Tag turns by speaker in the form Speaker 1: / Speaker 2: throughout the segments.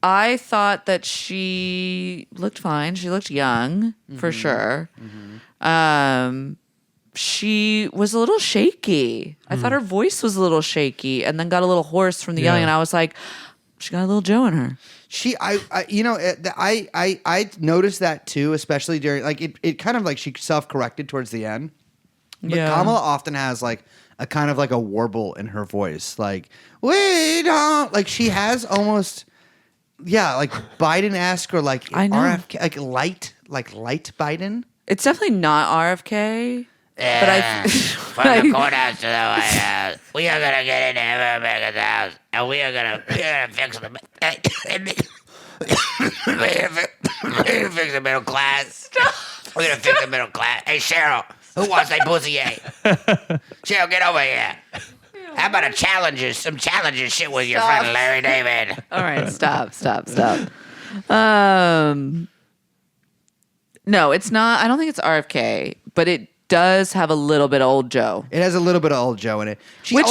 Speaker 1: I thought that she looked fine. She looked young, for sure. She was a little shaky. I thought her voice was a little shaky and then got a little hoarse from the yelling. And I was like, she got a little Joe in her.
Speaker 2: I noticed that too, especially during, like, it kind of like she self-corrected towards the end. But Kamala often has like a kind of like a warble in her voice. Like, we don't, like she has almost, like Biden-esque or like RFK, like light Biden.
Speaker 1: It's definitely not RFK.
Speaker 3: Yeah,
Speaker 1: but
Speaker 3: from the courthouse to the White House, we are gonna get into America's house, and we are gonna fix the we're gonna fix the middle class. We're gonna fix the middle class. Hey Cheryl, who wants a pussy? Cheryl, get over here. How about some challenges shit with your friend Larry David?
Speaker 1: All right, stop. No, it's not. I don't think it's RFK, but it does have a little bit of old Joe.
Speaker 2: It has a little bit of old Joe in it.
Speaker 1: Which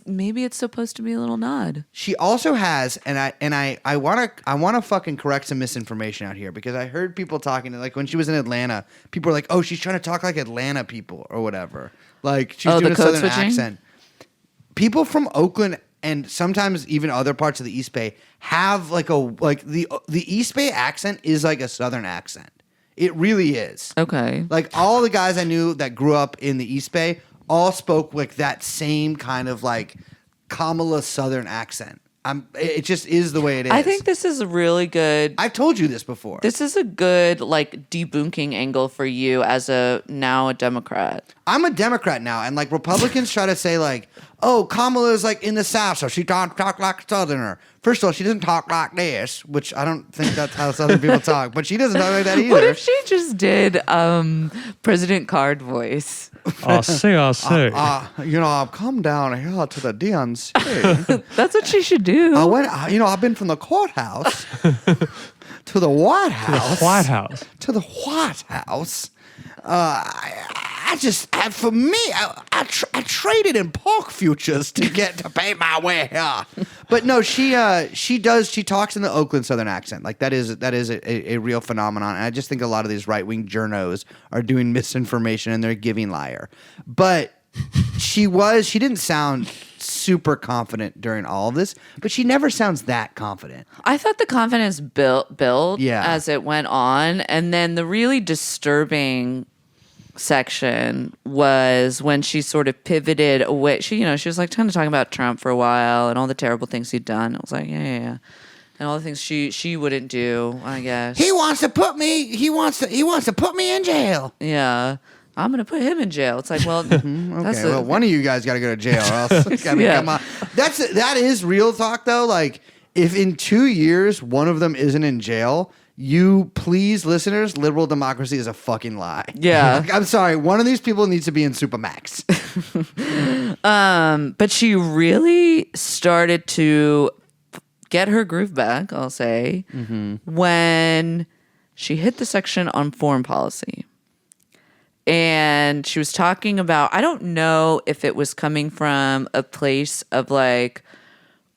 Speaker 1: maybe it's supposed to be a little nod.
Speaker 2: She also has, and I wanna fucking correct some misinformation out here, because I heard people talking, like when she was in Atlanta, people were like, oh, she's trying to talk like Atlanta people or whatever. Like she's doing a southern accent. People from Oakland and sometimes even other parts of the East Bay have the East Bay accent is like a southern accent. It really is.
Speaker 1: Okay.
Speaker 2: Like all the guys I knew that grew up in the East Bay all spoke like that same kind of like Kamala Southern accent. It just is the way it is.
Speaker 1: I think this is a really good.
Speaker 2: I've told you this before.
Speaker 1: This is a good like debunking angle for you as now a Democrat.
Speaker 2: I'm a Democrat now, and like Republicans try to say like, oh, Kamala's like in the South, so she don't talk like a Southerner. First of all, she doesn't talk like this, which I don't think that's how Southern people talk, but she doesn't talk like that either.
Speaker 1: What if she just did President Card voice?
Speaker 4: I see.
Speaker 2: I've come down here to the DNC.
Speaker 1: That's what she should do.
Speaker 2: I've been from the courthouse to the White House. To the White House. I traded in pork futures to get to pay my way here. But no, she talks in the Oakland Southern accent. Like that is a real phenomenon. And I just think a lot of these right-wing journos are doing misinformation and they're giving liar. But she didn't sound super confident during all of this, but she never sounds that confident.
Speaker 1: I thought the confidence built as it went on, and then the really disturbing section was when she sort of pivoted away. She was like kind of talking about Trump for a while and all the terrible things he'd done. I was like, yeah. And all the things she wouldn't do, I guess.
Speaker 2: He wants to put me in jail.
Speaker 1: Yeah. I'm going to put him in jail. It's like, well,
Speaker 2: well, one of you guys got to go to jail or else. Come on. That is real talk though. Like if in 2 years, one of them isn't in jail, you please, listeners, liberal democracy is a fucking lie.
Speaker 1: Yeah.
Speaker 2: I'm sorry. One of these people needs to be in Supermax.
Speaker 1: But she really started to get her groove back, I'll say, when she hit the section on foreign policy. And she was talking about, I don't know if it was coming from a place of like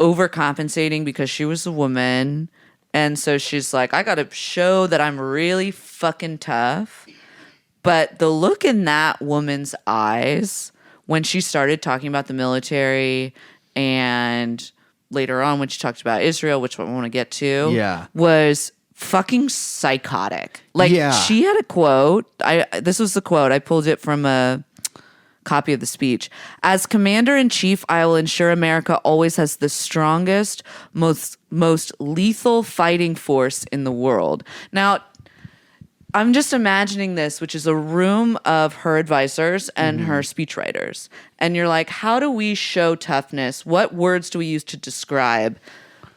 Speaker 1: overcompensating because she was a woman. And so she's like, I got to show that I'm really fucking tough. But the look in that woman's eyes when she started talking about the military and later on when she talked about Israel, which I want to get to, was fucking psychotic. Like she had a quote. This was the quote. I pulled it from a copy of the speech. As commander-in-chief, I will ensure America always has the strongest, most lethal fighting force in the world. Now, I'm just imagining this, which is a room of her advisors and her speechwriters. And you're like, how do we show toughness? What words do we use to describe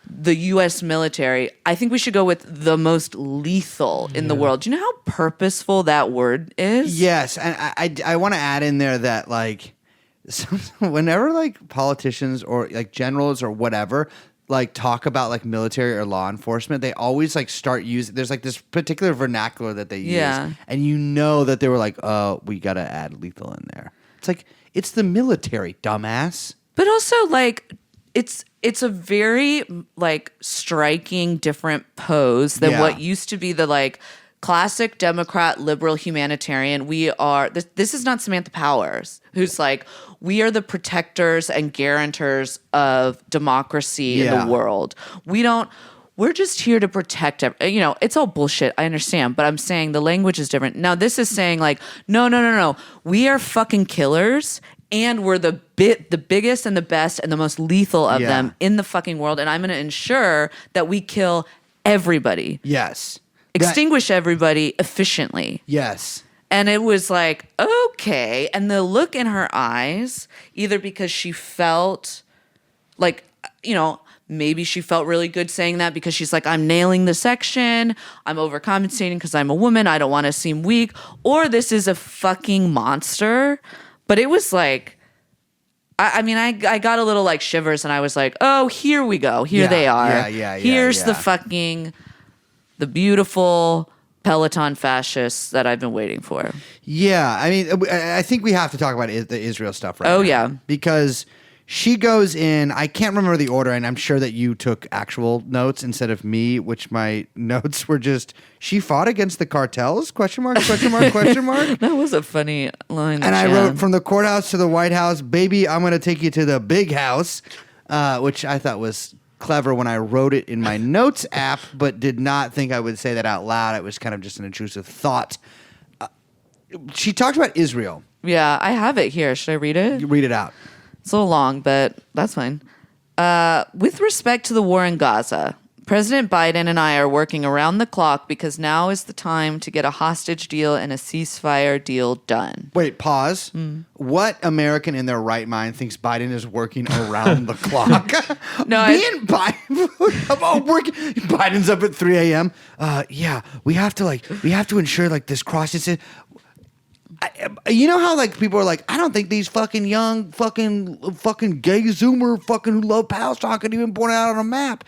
Speaker 1: the U.S. military? I think we should go with the most lethal in the world. Do you know how purposeful that word is?
Speaker 2: Yes, and I want to add in there that like whenever like politicians or like generals or whatever like talk about like military or law enforcement, they always like start using. There's like this particular vernacular that they use, and you know that they were like, "Oh, we got to add lethal in there." It's like it's the military, dumbass.
Speaker 1: But also like, it's a very like striking different pose than what used to be the like classic Democrat liberal humanitarian. We are this is not Samantha Powers, who's like, we are the protectors and guarantors of democracy in the world. We're just here to protect, it's all bullshit. I understand, but I'm saying the language is different. Now this is saying like, no. We are fucking killers, and we're the biggest and the best and the most lethal of them in the fucking world. And I'm going to ensure that we kill everybody.
Speaker 2: Yes.
Speaker 1: Extinguish everybody efficiently.
Speaker 2: Yes.
Speaker 1: And it was like, okay. And the look in her eyes, either because she felt like, maybe she felt really good saying that because she's like, I'm nailing the section. I'm overcompensating because I'm a woman. I don't want to seem weak. Or this is a fucking monster. But it was like, I got a little like shivers, and I was like, oh, here we go. Here they are. Here's the beautiful Peloton fascists that I've been waiting for.
Speaker 2: Yeah. I mean, I think we have to talk about the Israel stuff right now.
Speaker 1: Oh, yeah.
Speaker 2: Because she goes in, I can't remember the order, and I'm sure that you took actual notes instead of me, which my notes were just, she fought against the cartels? Question mark, question mark, question mark.
Speaker 1: That was a funny line.
Speaker 2: And I wrote, from the courthouse to the White House, baby, I'm going to take you to the big house, which I thought was clever when I wrote it in my notes app, but did not think I would say that out loud. It was kind of just an intrusive thought. She talked about Israel.
Speaker 1: Yeah, I have it here. Should I read it?
Speaker 2: You read it out.
Speaker 1: It's a little long, but that's fine. With respect to the war in Gaza, President Biden and I are working around the clock because now is the time to get a hostage deal and a ceasefire deal done.
Speaker 2: Wait, pause. What American in their right mind thinks Biden is working around the clock? Biden's up at 3 a.m. Yeah, we have to ensure like this crosses it. You know how like people are like, I don't think these fucking young fucking gay Zoomer fucking who love Palestine could even point it out on a map.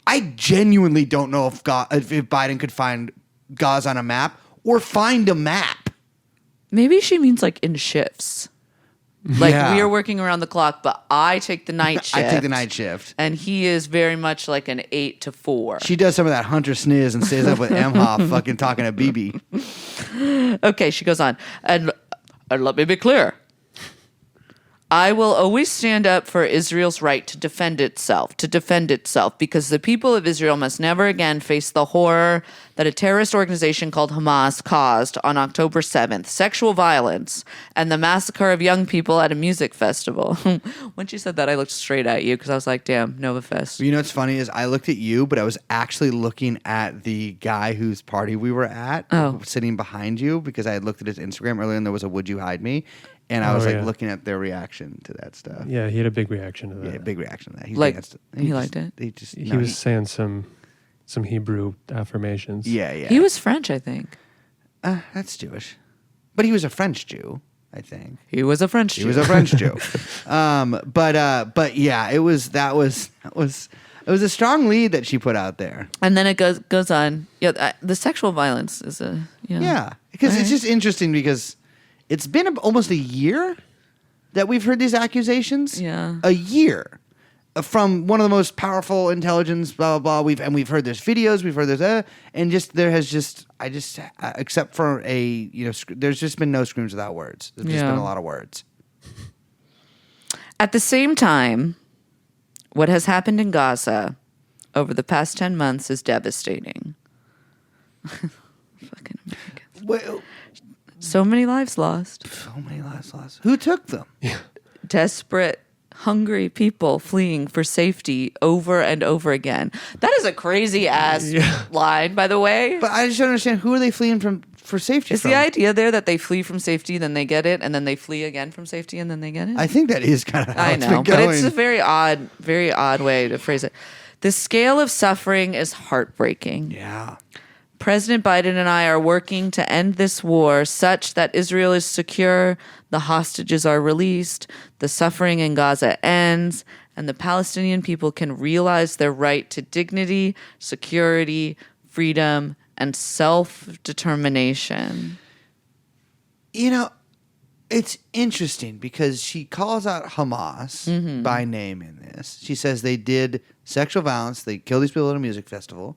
Speaker 2: I genuinely don't know if Biden could find Gaza on a map or find a map.
Speaker 1: Maybe she means like in shifts. Like we are working around the clock, but I take the night shift.
Speaker 2: I take the night shift.
Speaker 1: And he is very much like an 8 to 4.
Speaker 2: She does some of that Hunter sniz and stays up with Emhoff fucking talking to BB.
Speaker 1: Okay, she goes on. And let me be clear. I will always stand up for Israel's right to defend itself, because the people of Israel must never again face the horror that a terrorist organization called Hamas caused on October 7th, sexual violence, and the massacre of young people at a music festival. When she said that, I looked straight at you because I was like, damn, Nova Fest.
Speaker 2: You know what's funny is I looked at you, but I was actually looking at the guy whose party we were at, sitting behind you, because I had looked at his Instagram earlier and there was a Would You Hide Me? And I was looking at their reaction to that stuff.
Speaker 4: Yeah, he had a big reaction to that.
Speaker 2: Yeah, big reaction to that.
Speaker 1: He liked it.
Speaker 4: He was saying some Hebrew affirmations.
Speaker 2: Yeah.
Speaker 1: He was French, I think.
Speaker 2: That's Jewish, but he was a French Jew, I think.
Speaker 1: He was a French Jew.
Speaker 2: He was a French Jew. But yeah, it was a strong lead that she put out there.
Speaker 1: And then it goes on. Yeah, the sexual violence is
Speaker 2: Yeah, because it's just interesting because it's been almost a year that we've heard these accusations.
Speaker 1: Yeah.
Speaker 2: A year from one of the most powerful intelligence, blah, blah, blah. We've heard there's videos, we've heard there's, and except for there's just been no screams without words. There's just been a lot of words.
Speaker 1: At the same time, what has happened in Gaza over the past 10 months is devastating. Fucking Americans.
Speaker 2: Well,
Speaker 1: so many lives lost.
Speaker 2: Who took them?
Speaker 4: Yeah.
Speaker 1: Desperate, hungry people fleeing for safety over and over again. That is a crazy ass line, by the way.
Speaker 2: But I just don't understand, who are they fleeing for safety
Speaker 1: Is
Speaker 2: from?
Speaker 1: the idea there that they flee from safety, then they get it, and then they flee again from safety, and then they get it?
Speaker 2: I think that is kind of how
Speaker 1: I
Speaker 2: it's
Speaker 1: know,
Speaker 2: been going.
Speaker 1: but it's a very odd way to phrase it. The scale of suffering is heartbreaking.
Speaker 2: Yeah.
Speaker 1: President Biden and I are working to end this war such that Israel is secure, the hostages are released, the suffering in Gaza ends, and the Palestinian people can realize their right to dignity, security, freedom, and self-determination.
Speaker 2: You know, it's interesting because she calls out Hamas by name in this. She says they did sexual violence. They killed these people at a music festival.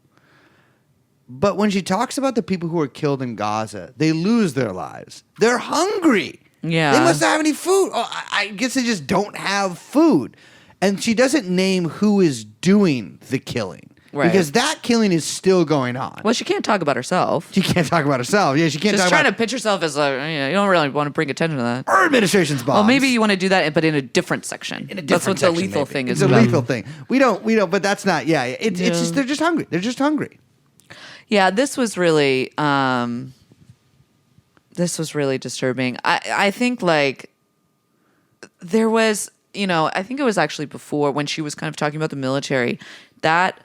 Speaker 2: But when she talks about the people who were killed in Gaza, they lose their lives. They're hungry.
Speaker 1: Yeah.
Speaker 2: They must not have any food. Oh, I guess they just don't have food. And she doesn't name who is doing the killing.
Speaker 1: Right.
Speaker 2: Because that killing is still going on.
Speaker 1: Well, she can't talk about herself.
Speaker 2: She can't talk about herself. Yeah, she can't
Speaker 1: She's
Speaker 2: talk
Speaker 1: trying
Speaker 2: about
Speaker 1: to pitch herself as you don't really want to bring attention to that.
Speaker 2: our administration's bombs.
Speaker 1: Well, maybe you want to do that, but in a different section.
Speaker 2: In a
Speaker 1: That's
Speaker 2: different
Speaker 1: what the
Speaker 2: section,
Speaker 1: lethal
Speaker 2: maybe.
Speaker 1: thing
Speaker 2: it's
Speaker 1: is
Speaker 2: a
Speaker 1: about.
Speaker 2: lethal thing. We don't, but that's not, it's just, they're just hungry. They're just hungry.
Speaker 1: Yeah, this was really disturbing. I think like there was, I think it was actually before when she was kind of talking about the military that,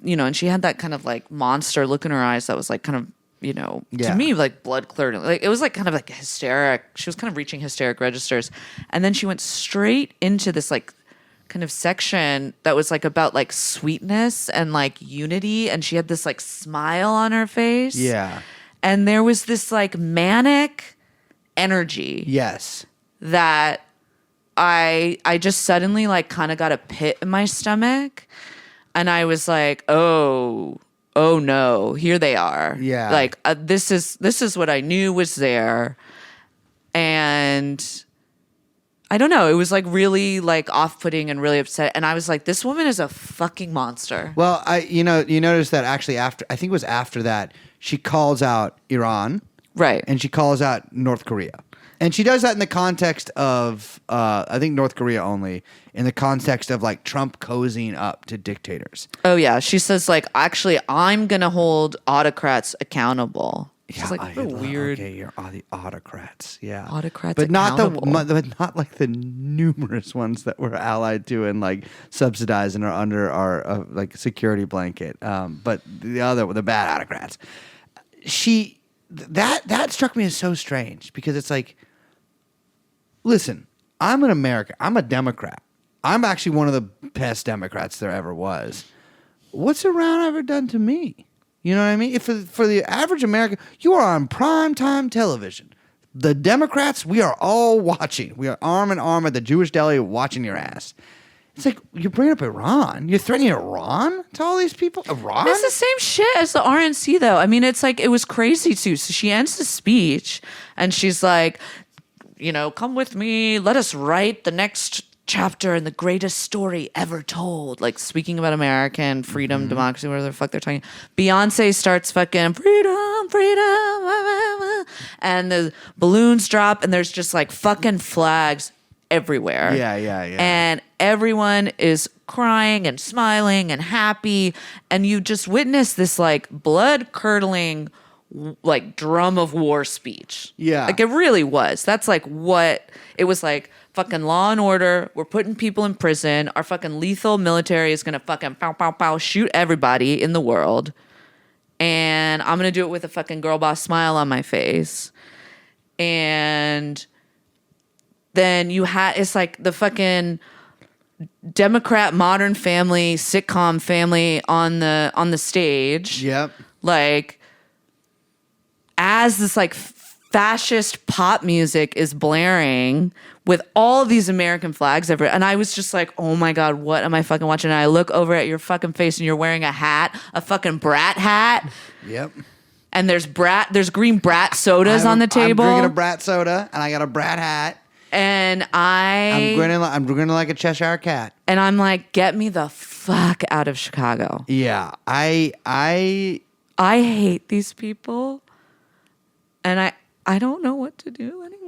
Speaker 1: and she had that kind of like monster look in her eyes that was like kind of, to me like blood curdling. Like it was like kind of like hysteric. She was kind of reaching hysteric registers. And then she went straight into this like kind of section that was like about like sweetness and like unity, and she had this like smile on her face.
Speaker 2: Yeah.
Speaker 1: And there was this like manic energy.
Speaker 2: Yes.
Speaker 1: That I just suddenly like kind of got a pit in my stomach, and I was like, oh no, here they are.
Speaker 2: Yeah.
Speaker 1: Like this is what I knew was there. And I don't know. It was like really like off-putting and really upset. And I was like, this woman is a fucking monster.
Speaker 2: Well, you notice that actually I think it was after that, she calls out Iran.
Speaker 1: Right.
Speaker 2: And she calls out North Korea. And she does that in the context of, I think North Korea only, in the context of like Trump cozying up to dictators.
Speaker 1: Oh yeah. She says like, actually, I'm going to hold autocrats accountable. She's like, what a weird.
Speaker 2: Okay, you're the autocrats, yeah.
Speaker 1: Autocrats
Speaker 2: but not
Speaker 1: accountable.
Speaker 2: but not like the numerous ones that we're allied to and like subsidized and are under our like security blanket. But the bad autocrats. That struck me as so strange because it's like, listen, I'm an American. I'm a Democrat. I'm actually one of the best Democrats there ever was. What's Iran ever done to me? You know what I mean? If for the average American, you are on primetime television. The Democrats, we are all watching. We are arm in arm at the Jewish deli watching your ass. It's like, you're bringing up Iran? You're threatening Iran to all these people? Iran?
Speaker 1: It's the same shit as the RNC, though. I mean, it's like, it was crazy, too. So she ends the speech, and she's like, come with me. Let us write the next chapter in the greatest story ever told. Like, speaking about American freedom, democracy, whatever the fuck they're talking. Beyonce starts fucking freedom, freedom, and the balloons drop, and there's just, like, fucking flags everywhere.
Speaker 2: Yeah.
Speaker 1: And everyone is crying and smiling and happy, and you just witness this like blood curdling like drum of war speech.
Speaker 2: Yeah.
Speaker 1: Like it really was. That's like what it was like. Fucking Law and Order. We're putting people in prison. Our fucking lethal military is gonna fucking pow pow pow shoot everybody in the world. And I'm gonna do it with a fucking girl boss smile on my face. And then it's like the fucking Democrat Modern Family sitcom family on the stage.
Speaker 2: Yep.
Speaker 1: Like as this like fascist pop music is blaring with all these American flags everywhere. And I was just like, oh my God, what am I fucking watching? And I look over at your fucking face and you're wearing a hat, a fucking brat hat.
Speaker 2: Yep.
Speaker 1: And there's green brat sodas on the table.
Speaker 2: I'm drinking a brat soda and I got a brat hat.
Speaker 1: And
Speaker 2: I'm grinning like a Cheshire cat.
Speaker 1: And I'm like, get me the fuck out of Chicago.
Speaker 2: Yeah. I
Speaker 1: hate these people. And I don't know what to do anymore.